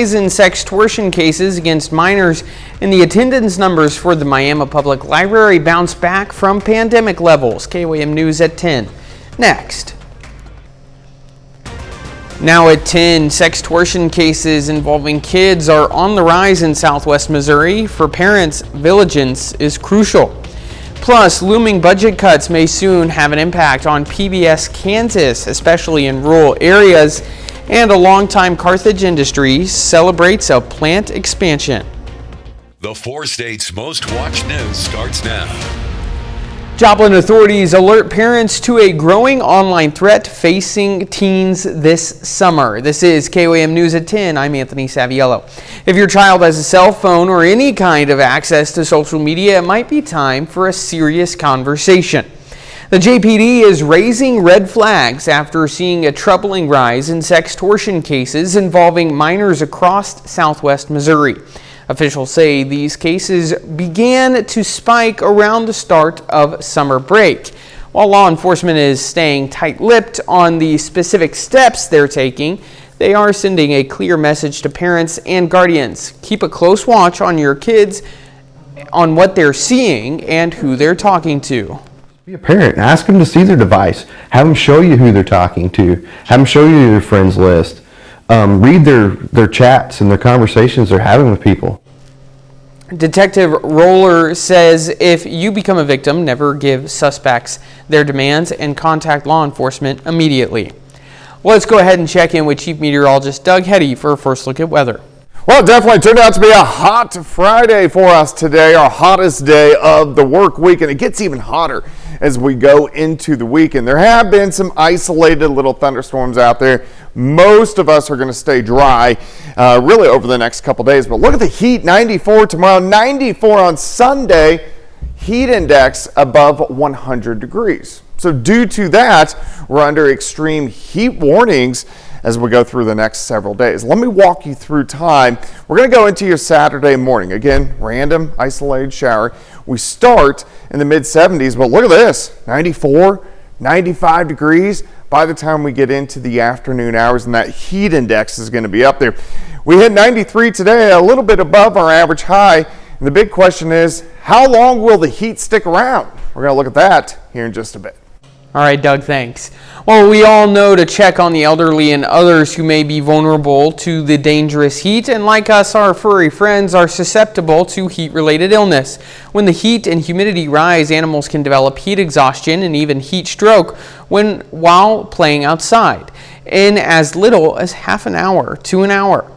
In sextortion cases against minors, and the attendance numbers for the Miami Public Library bounce back from pandemic levels. KOAM News at 10. Next. Now at 10, sextortion cases involving kids are on the rise in Southwest Missouri. For parents, vigilance is crucial. Plus, looming budget cuts may soon have an impact on PBS Kansas, especially in rural areas. And a longtime Carthage industry celebrates a plant expansion. The 4 states' most watched news starts now. Joplin authorities alert parents to a growing online threat facing teens this summer. This is KOAM News at 10. I'm Anthony Saviello. If your child has a cell phone or any kind of access to social media, it might be time for a serious conversation. The JPD is raising red flags after seeing a troubling rise in sextortion cases involving minors across Southwest Missouri. Officials say these cases began to spike around the start of summer break. While law enforcement is staying tight-lipped on the specific steps they're taking, they are sending a clear message to parents and guardians. Keep a close watch on your kids on what they're seeing and who they're talking to. Be a parent. Ask them to see their device. Have them show you who they're talking to. Have them show you their friends list. Read their chats and their conversations they're having with people. Detective Roller says if you become a victim, never give suspects their demands and contact law enforcement immediately. Well, let's go ahead and check in with Chief Meteorologist Doug Hetty for a first look at weather. Well, it definitely turned out to be a hot Friday for us today, our hottest day of the work week, and it gets even hotter as we go into the weekend. There have been some isolated little thunderstorms out there. Most of us are going to stay dry really over the next couple days, but look at the heat. 94 tomorrow, 94 on Sunday, heat index above 100 degrees. So due to that, we're under extreme heat warnings as we go through the next several days. Let me walk you through time. We're going to go into your Saturday morning. Again, random isolated shower. We start in the mid-70s, but look at this, 94, 95 degrees by the time we get into the afternoon hours, and that heat index is going to be up there. We hit 93 today, a little bit above our average high, and the big question is, how long will the heat stick around? We're going to look at that here in just a bit. All right, Doug, thanks. Well, we all know to check on the elderly and others who may be vulnerable to the dangerous heat, and like us, our furry friends are susceptible to heat-related illness. When the heat and humidity rise, animals can develop heat exhaustion and even heat stroke while playing outside in as little as half an hour to an hour.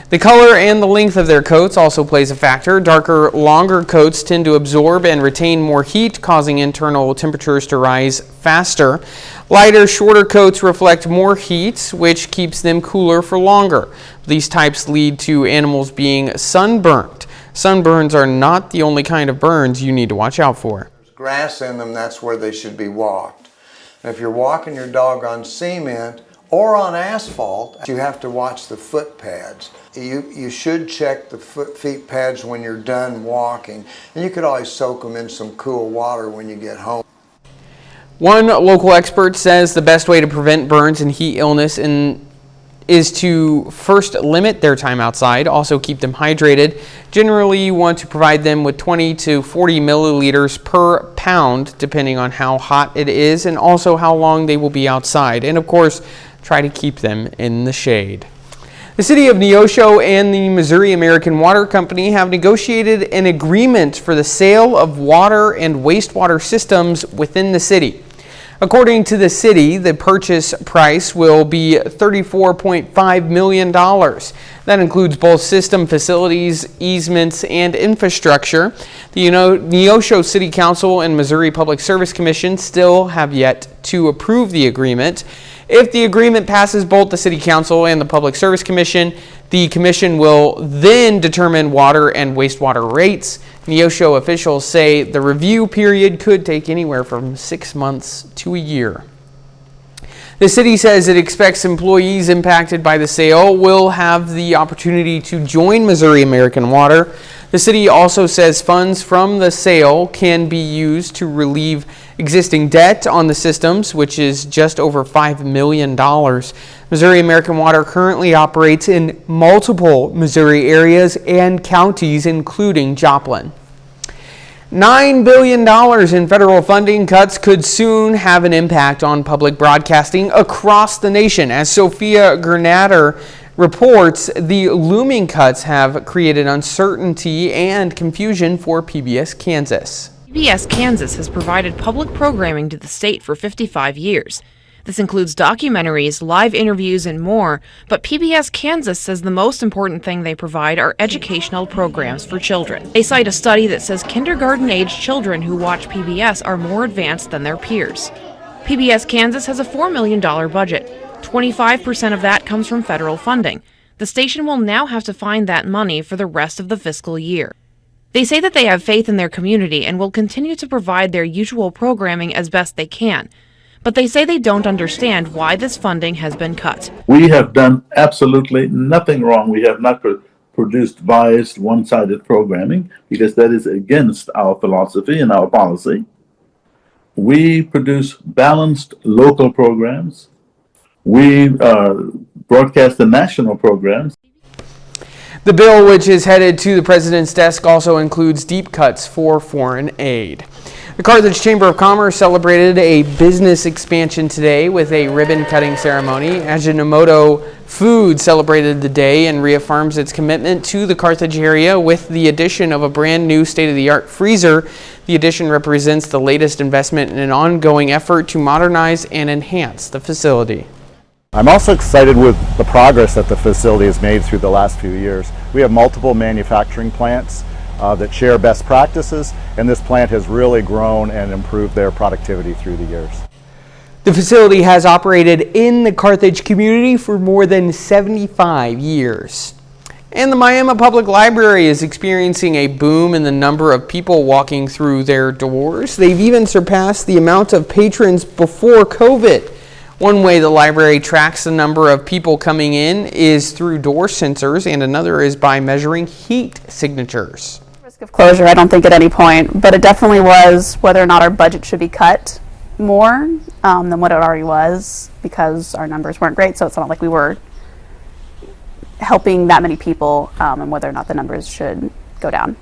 The color and the length of their coats also plays a factor. Darker, longer coats tend to absorb and retain more heat, causing internal temperatures to rise faster. Lighter, shorter coats reflect more heat, which keeps them cooler for longer. These types lead to animals being sunburned. Sunburns are not the only kind of burns you need to watch out for. There's grass in them, that's where they should be walked. And if you're walking your dog on cement or on asphalt, you have to watch the foot pads. You should check the feet pads when you're done walking, and you could always soak them in some cool water when you get home. One local expert says the best way to prevent burns and heat illness is to first limit their time outside, also keep them hydrated. Generally, you want to provide them with 20 to 40 milliliters per pound, depending on how hot it is and also how long they will be outside. And of course, try to keep them in the shade. The city of Neosho and the Missouri American Water Company have negotiated an agreement for the sale of water and wastewater systems within the city. According to the city, the purchase price will be $34.5 million. That includes both system facilities, easements, and infrastructure. The Neosho City Council and Missouri Public Service Commission still have yet to approve the agreement. If the agreement passes both the City Council and the Public Service Commission, the Commission will then determine water and wastewater rates. Neosho officials say the review period could take anywhere from 6 months to a year. The city says it expects employees impacted by the sale will have the opportunity to join Missouri American Water. The city also says funds from the sale can be used to relieve existing debt on the systems, which is just over $5 million. Missouri American Water currently operates in multiple Missouri areas and counties, including Joplin. $9 billion in federal funding cuts could soon have an impact on public broadcasting across the nation. As Sophia Gernader reports, the looming cuts have created uncertainty and confusion for PBS Kansas. PBS Kansas has provided public programming to the state for 55 years. This includes documentaries, live interviews, and more, but PBS Kansas says the most important thing they provide are educational programs for children. They cite a study that says kindergarten-age children who watch PBS are more advanced than their peers. PBS Kansas has a $4 million budget. 25% of that comes from federal funding. The station will now have to find that money for the rest of the fiscal year. They say that they have faith in their community and will continue to provide their usual programming as best they can. But they say they don't understand why this funding has been cut. We have done absolutely nothing wrong. We have not produced biased, one-sided programming because that is against our philosophy and our policy. We produce balanced local programs. We broadcast the national programs. The bill, which is headed to the president's desk, also includes deep cuts for foreign aid. The Carthage Chamber of Commerce celebrated a business expansion today with a ribbon-cutting ceremony. Ajinomoto Food celebrated the day and reaffirms its commitment to the Carthage area with the addition of a brand new state-of-the-art freezer. The addition represents the latest investment in an ongoing effort to modernize and enhance the facility. I'm also excited with the progress that the facility has made through the last few years. We have multiple manufacturing plants that share best practices, and this plant has really grown and improved their productivity through the years. The facility has operated in the Carthage community for more than 75 years. And the Miami Public Library is experiencing a boom in the number of people walking through their doors. They've even surpassed the amount of patrons before COVID. One way the library tracks the number of people coming in is through door sensors, and another is by measuring heat signatures. Risk of closure, I don't think at any point, but it definitely was whether or not our budget should be cut more than what it already was, because our numbers weren't great, so it's not like we were helping that many people, and whether or not the numbers should go down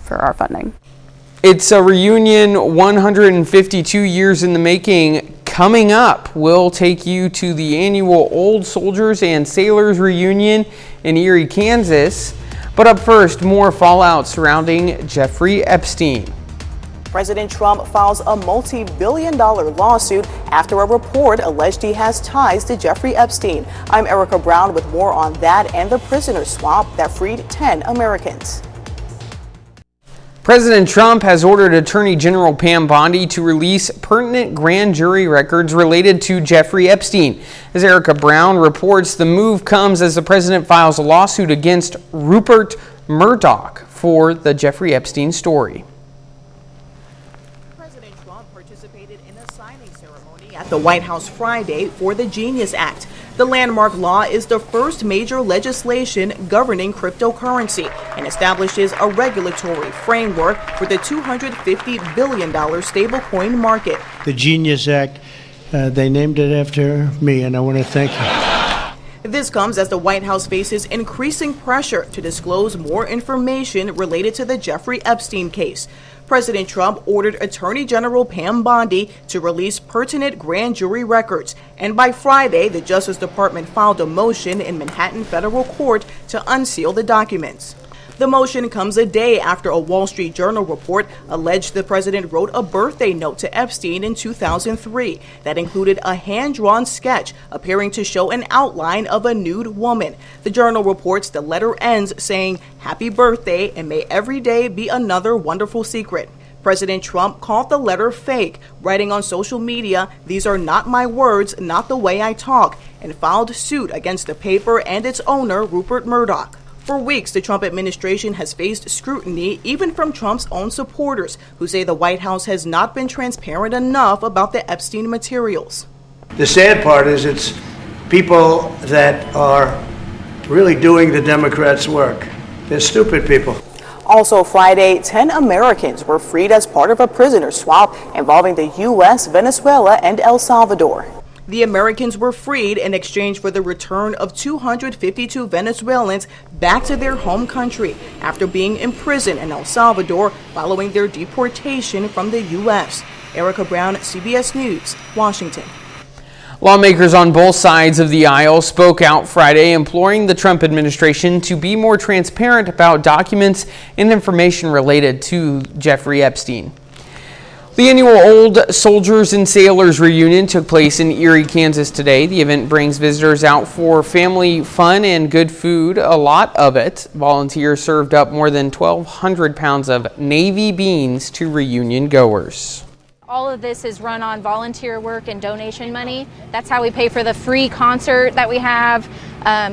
for our funding. It's a reunion 152 years in the making. Coming up, we'll take you to the annual Old Soldiers and Sailors reunion in Erie, Kansas. But up first, more fallout surrounding Jeffrey Epstein. President Trump files a multi-billion-dollar lawsuit after a report alleged he has ties to Jeffrey Epstein. I'm Erica Brown with more on that and the prisoner swap that freed 10 Americans. President Trump has ordered Attorney General Pam Bondi to release pertinent grand jury records related to Jeffrey Epstein. As Erica Brown reports, the move comes as the president files a lawsuit against Rupert Murdoch for the Jeffrey Epstein story. President Trump participated in a signing ceremony at the White House Friday for the Genius Act. The landmark law is the first major legislation governing cryptocurrency and establishes a regulatory framework for the $250 billion stablecoin market. The Genius Act, they named it after me, and I want to thank you. This comes as the White House faces increasing pressure to disclose more information related to the Jeffrey Epstein case. President Trump ordered Attorney General Pam Bondi to release pertinent grand jury records, and by Friday, the Justice Department filed a motion in Manhattan federal court to unseal the documents. The motion comes a day after a Wall Street Journal report alleged the president wrote a birthday note to Epstein in 2003 that included a hand-drawn sketch appearing to show an outline of a nude woman. The Journal reports the letter ends saying, "Happy birthday, and may every day be another wonderful secret." President Trump called the letter fake, writing on social media, "These are not my words, not the way I talk," and filed suit against the paper and its owner, Rupert Murdoch. For weeks, the Trump administration has faced scrutiny, even from Trump's own supporters, who say the White House has not been transparent enough about the Epstein materials. The sad part is it's people that are really doing the Democrats' work. They're stupid people. Also Friday, 10 Americans were freed as part of a prisoner swap involving the U.S., Venezuela, and El Salvador. The Americans were freed in exchange for the return of 252 Venezuelans back to their home country after being imprisoned in El Salvador following their deportation from the U.S. Erica Brown, CBS News, Washington. Lawmakers on both sides of the aisle spoke out Friday, imploring the Trump administration to be more transparent about documents and information related to Jeffrey Epstein. The annual Old Soldiers and Sailors reunion took place in Erie, Kansas today. The event brings visitors out for family fun and good food, a lot of it. Volunteers served up more than 1,200 pounds of Navy beans to reunion goers. All of this is run on volunteer work and donation money. That's how we pay for the free concert that we have.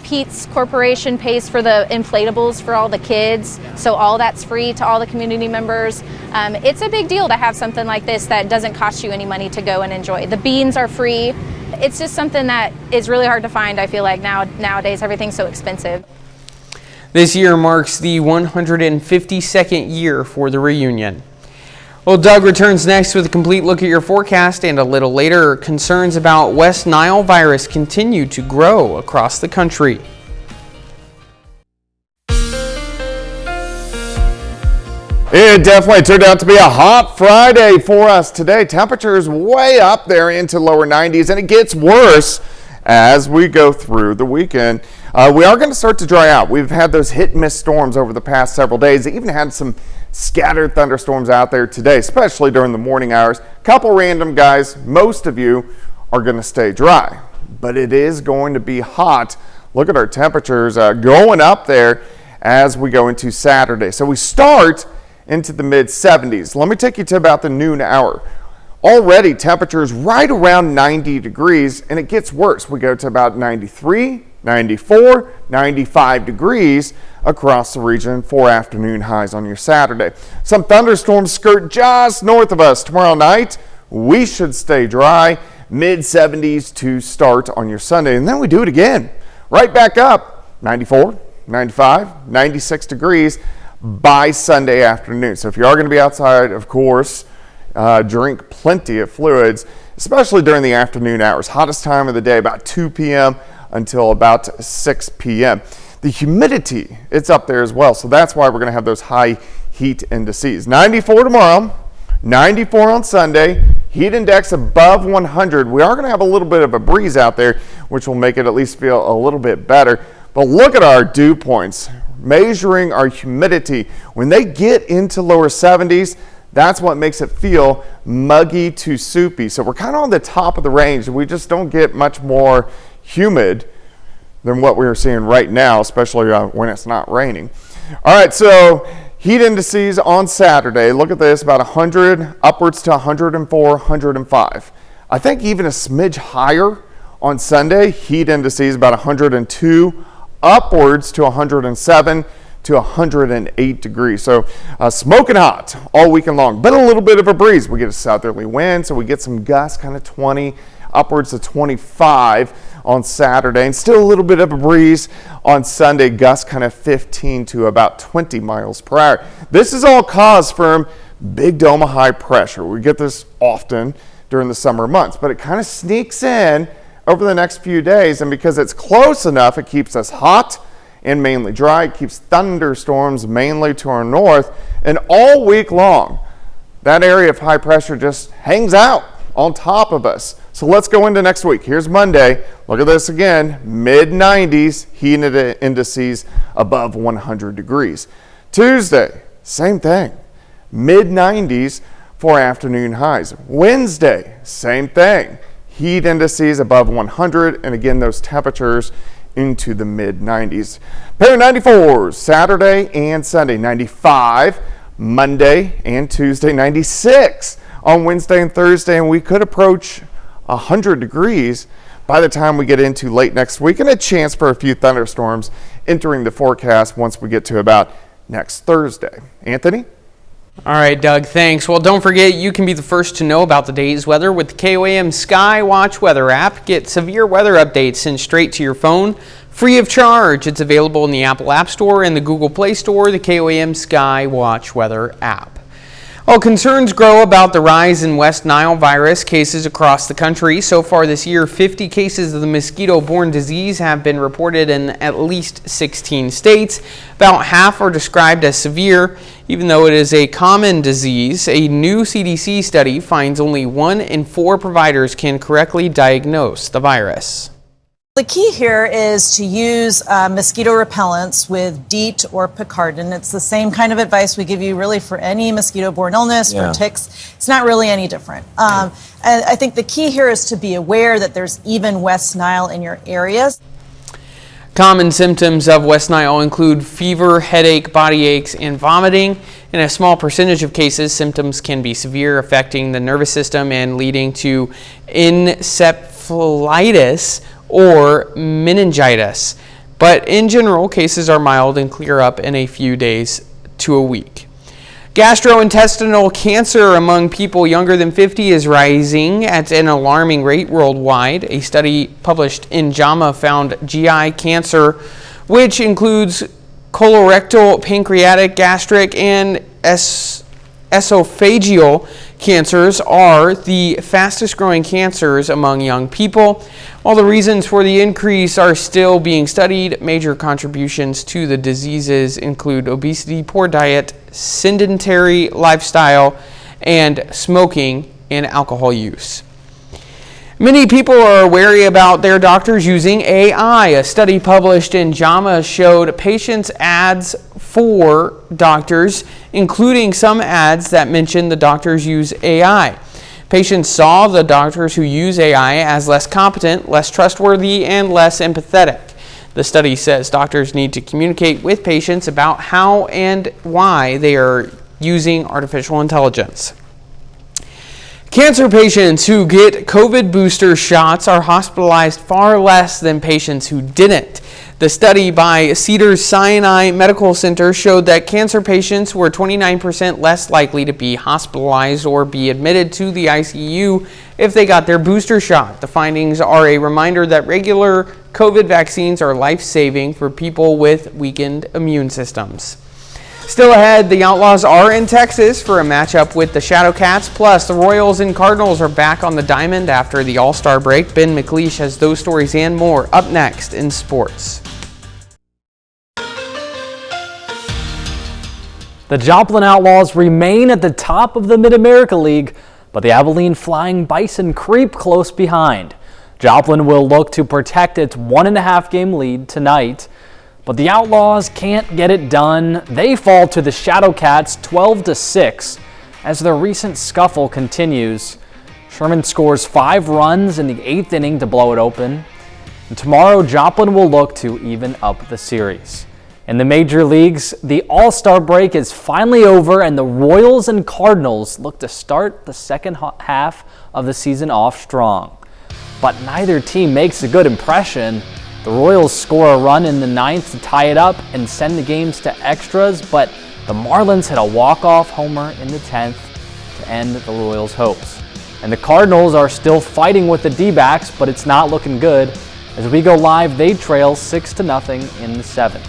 Pete's Corporation pays for the inflatables for all the kids, so all that's free to all the community members. It's a big deal to have something like this that doesn't cost you any money to go and enjoy. The beans are free. It's just something that is really hard to find, I feel like, nowadays. Everything's so expensive. This year marks the 152nd year for the reunion. Well, Doug returns next with a complete look at your forecast, and a little later, concerns about West Nile virus continue to grow across the country. It definitely turned out to be a hot Friday for us today. Temperatures way up there into lower 90s, and it gets worse as we go through the weekend. We are going to start to dry out. We've had those hit-and-miss storms over the past several days. They even had some scattered thunderstorms out there today, especially during the morning hours. Couple random guys. Most of you are going to stay dry, but it is going to be hot. Look at our temperatures going up there as we go into Saturday. So we start into the mid 70s. Let me take you to about the noon hour. Already temperatures right around 90 degrees, and it gets worse. We go to about 93, 94, 95 degrees across the region for afternoon highs on your Saturday. Some thunderstorms skirt just north of us tomorrow night. We should stay dry, mid 70s to start on your Sunday, and then we do it again. Right back up, 94, 95, 96 degrees by Sunday afternoon. So if you are going to be outside, of course, drink plenty of fluids, especially during the afternoon hours. Hottest time of the day, about 2 p.m. until about 6 p.m. The humidity, it's up there as well, so that's why we're going to have those high heat indices. 94 tomorrow, 94 on Sunday, heat index above 100. We are going to have a little bit of a breeze out there, which will make it at least feel a little bit better. But look at our dew points, measuring our humidity. When they get into lower 70s, that's what makes it feel muggy to soupy. So we're kind of on the top of the range. We just don't get much more humid than what we're seeing right now, especially when it's not raining. All right, so heat indices on Saturday. Look at this, about 100, upwards to 104, 105. I think even a smidge higher on Sunday. Heat indices about 102, upwards to 107 to 108 degrees. So smoking hot all weekend long, but a little bit of a breeze. We get a southerly wind, so we get some gusts, kind of 20, upwards to 25 on Saturday, and still a little bit of a breeze on Sunday, gusts kind of 15 to about 20 miles per hour. This is all caused from big dome of high pressure. We get this often during the summer months, but it kind of sneaks in over the next few days, and because it's close enough, it keeps us hot and mainly dry. It keeps thunderstorms mainly to our north, and all week long, that area of high pressure just hangs out on top of us. So let's go into next week. Here's Monday. Look at this again, mid 90s, heat indices above 100 degrees. Tuesday, same thing, mid 90s for afternoon highs. Wednesday, same thing, heat indices above 100, and again, those temperatures into the mid 90s. Pair of 94s, Saturday and Sunday, 95, Monday and Tuesday, 96 on Wednesday and Thursday, and we could approach 100 degrees by the time we get into late next week, and a chance for a few thunderstorms entering the forecast once we get to about next Thursday. Anthony? All right, Doug, thanks. Well, don't forget, you can be the first to know about the day's weather with the KOAM Sky Watch weather app. Get severe weather updates sent straight to your phone free of charge. It's available in the Apple App Store and the Google Play Store, the KOAM Sky Watch Weather app. While concerns grow about the rise in West Nile virus cases across the country, so far this year, 50 cases of the mosquito-borne disease have been reported in at least 16 states. About half are described as severe. Even though it is a common disease, a new CDC study finds only 1 in 4 providers can correctly diagnose the virus. The key here is to use mosquito repellents with DEET or Picaridin. It's the same kind of advice we give you really for any mosquito-borne illness, for ticks. It's not really any different. And I think the key here is to be aware that there's even West Nile in your areas. Common symptoms of West Nile include fever, headache, body aches, and vomiting. In a small percentage of cases, symptoms can be severe, affecting the nervous system and leading to encephalitis or meningitis. But in general, cases are mild and clear up in a few days to a week. Gastrointestinal cancer among people younger than 50 is rising at an alarming rate worldwide. A study published in JAMA found GI cancer, which includes colorectal, pancreatic, gastric, and esophageal cancers, are the fastest growing cancers among young people. While the reasons for the increase are still being studied, major contributions to the diseases include obesity, poor diet, sedentary lifestyle, and smoking and alcohol use. Many people are wary about their doctors using AI. A study published in JAMA showed patients' ads for doctors, including some ads that mentioned the doctors use AI. Patients saw the doctors who use AI as less competent, less trustworthy, and less empathetic. The study says doctors need to communicate with patients about how and why they are using artificial intelligence. Cancer patients who get COVID booster shots are hospitalized far less than patients who didn't. The study by Cedars-Sinai Medical Center showed that cancer patients were 29% less likely to be hospitalized or be admitted to the ICU if they got their booster shot. The findings are a reminder that regular COVID vaccines are life-saving for people with weakened immune systems. Still ahead, the Outlaws are in Texas for a matchup with the Shadowcats. Plus, the Royals and Cardinals are back on the diamond after the All-Star break. Ben McLeish has those stories and more up next in sports. The Joplin Outlaws remain at the top of the Mid-America League, but the Abilene Flying Bison creep close behind. Joplin will look to protect its 1.5-game lead tonight. But the Outlaws can't get it done. They fall to the Shadowcats 12-6 as their recent scuffle continues. Sherman scores 5 runs in the 8th inning to blow it open. And tomorrow, Joplin will look to even up the series. In the major leagues, the All-Star break is finally over, and the Royals and Cardinals look to start the second half of the season off strong. But neither team makes a good impression. The Royals score a run in the 9th to tie it up and send the games to extras, but the Marlins hit a walk-off homer in the 10th to end the Royals' hopes. And the Cardinals are still fighting with the D-backs, but it's not looking good. As we go live, they trail 6-0 in the 7th.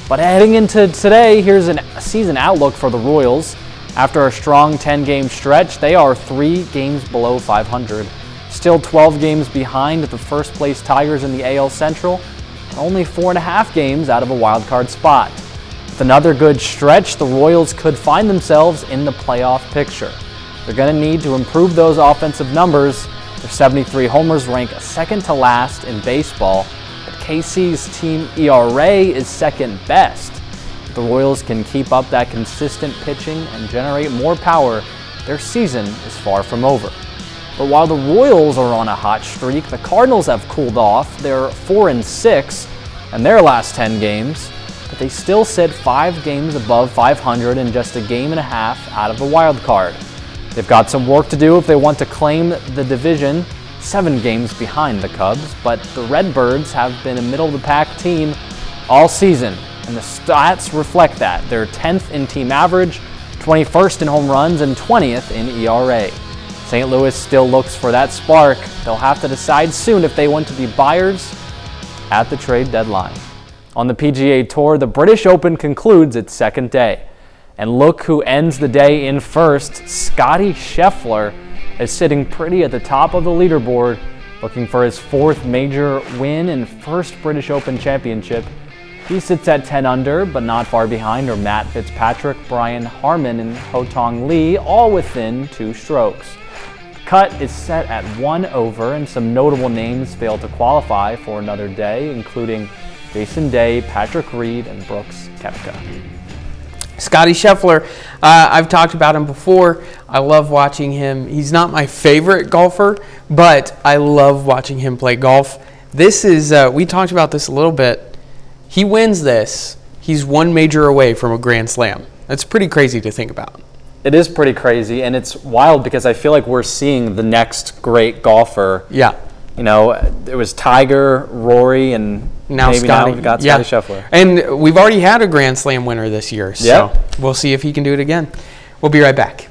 But heading into today, here's a season outlook for the Royals. After a strong 10-game stretch, they are 3 games below 500. Still 12 games behind the first-place Tigers in the AL Central, and only 4.5 games out of a wild-card spot. With another good stretch, the Royals could find themselves in the playoff picture. They're going to need to improve those offensive numbers. Their 73 homers rank second to last in baseball, but KC's team ERA is second best. If the Royals can keep up that consistent pitching and generate more power, their season is far from over. But while the Royals are on a hot streak, the Cardinals have cooled off. They're 4-6 in their last 10 games, but they still sit 5 games above 500 and just a game and a half out of a wild card. They've got some work to do if they want to claim the division, 7 games behind the Cubs, but the Redbirds have been a middle-of-the-pack team all season, and the stats reflect that. They're 10th in team average, 21st in home runs, and 20th in ERA. St. Louis still looks for that spark. They'll have to decide soon if they want to be buyers at the trade deadline. On the PGA Tour, the British Open concludes its second day. And look who ends the day in first. Scottie Scheffler is sitting pretty at the top of the leaderboard, looking for his 4th major win and first British Open championship. He sits at 10 under, but not far behind are Matt Fitzpatrick, Brian Harman, and Ho-Tong Lee, all within 2 strokes. The cut is set at 1 over, and some notable names fail to qualify for another day, including Jason Day, Patrick Reed, and Brooks Koepka. Scottie Scheffler, I've talked about him before. I love watching him. He's not my favorite golfer, but I love watching him play golf. This is, we talked about this a little bit. He wins this, he's 1 major away from a Grand Slam. That's pretty crazy to think about. It is pretty crazy, and it's wild because I feel like we're seeing the next great golfer. Yeah. You know, it was Tiger, Rory, and now maybe Scottie. now we've got Scottie Scheffler. And we've already had a Grand Slam winner this year, so we'll see if he can do it again. We'll be right back.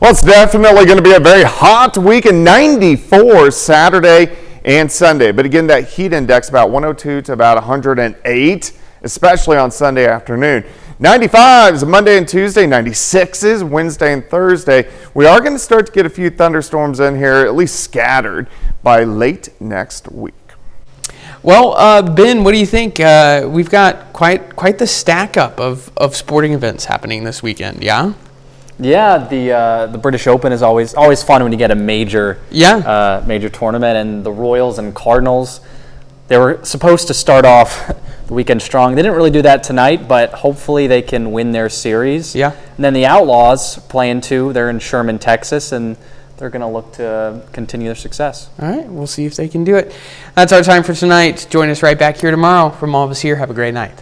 Well, it's definitely going to be a very hot week, and 94 Saturday and Sunday. But again, that heat index about 102 to about 108, especially on Sunday afternoon. 95s Monday and Tuesday, 96s Wednesday and Thursday. We are going to start to get a few thunderstorms in here, at least scattered, by late next week. Well, Ben, what do you think? We've got quite the stack up of sporting events happening this weekend, yeah? Yeah, the British Open is always fun when you get a major tournament, and the Royals and Cardinals, they were supposed to start off the weekend strong. They didn't really do that tonight, but hopefully they can win their series. Yeah. And then the Outlaws playing too. They're in Sherman, Texas, and they're going to look to continue their success. All right, we'll see if they can do it. That's our time for tonight. Join us right back here tomorrow. From all of us here, have a great night.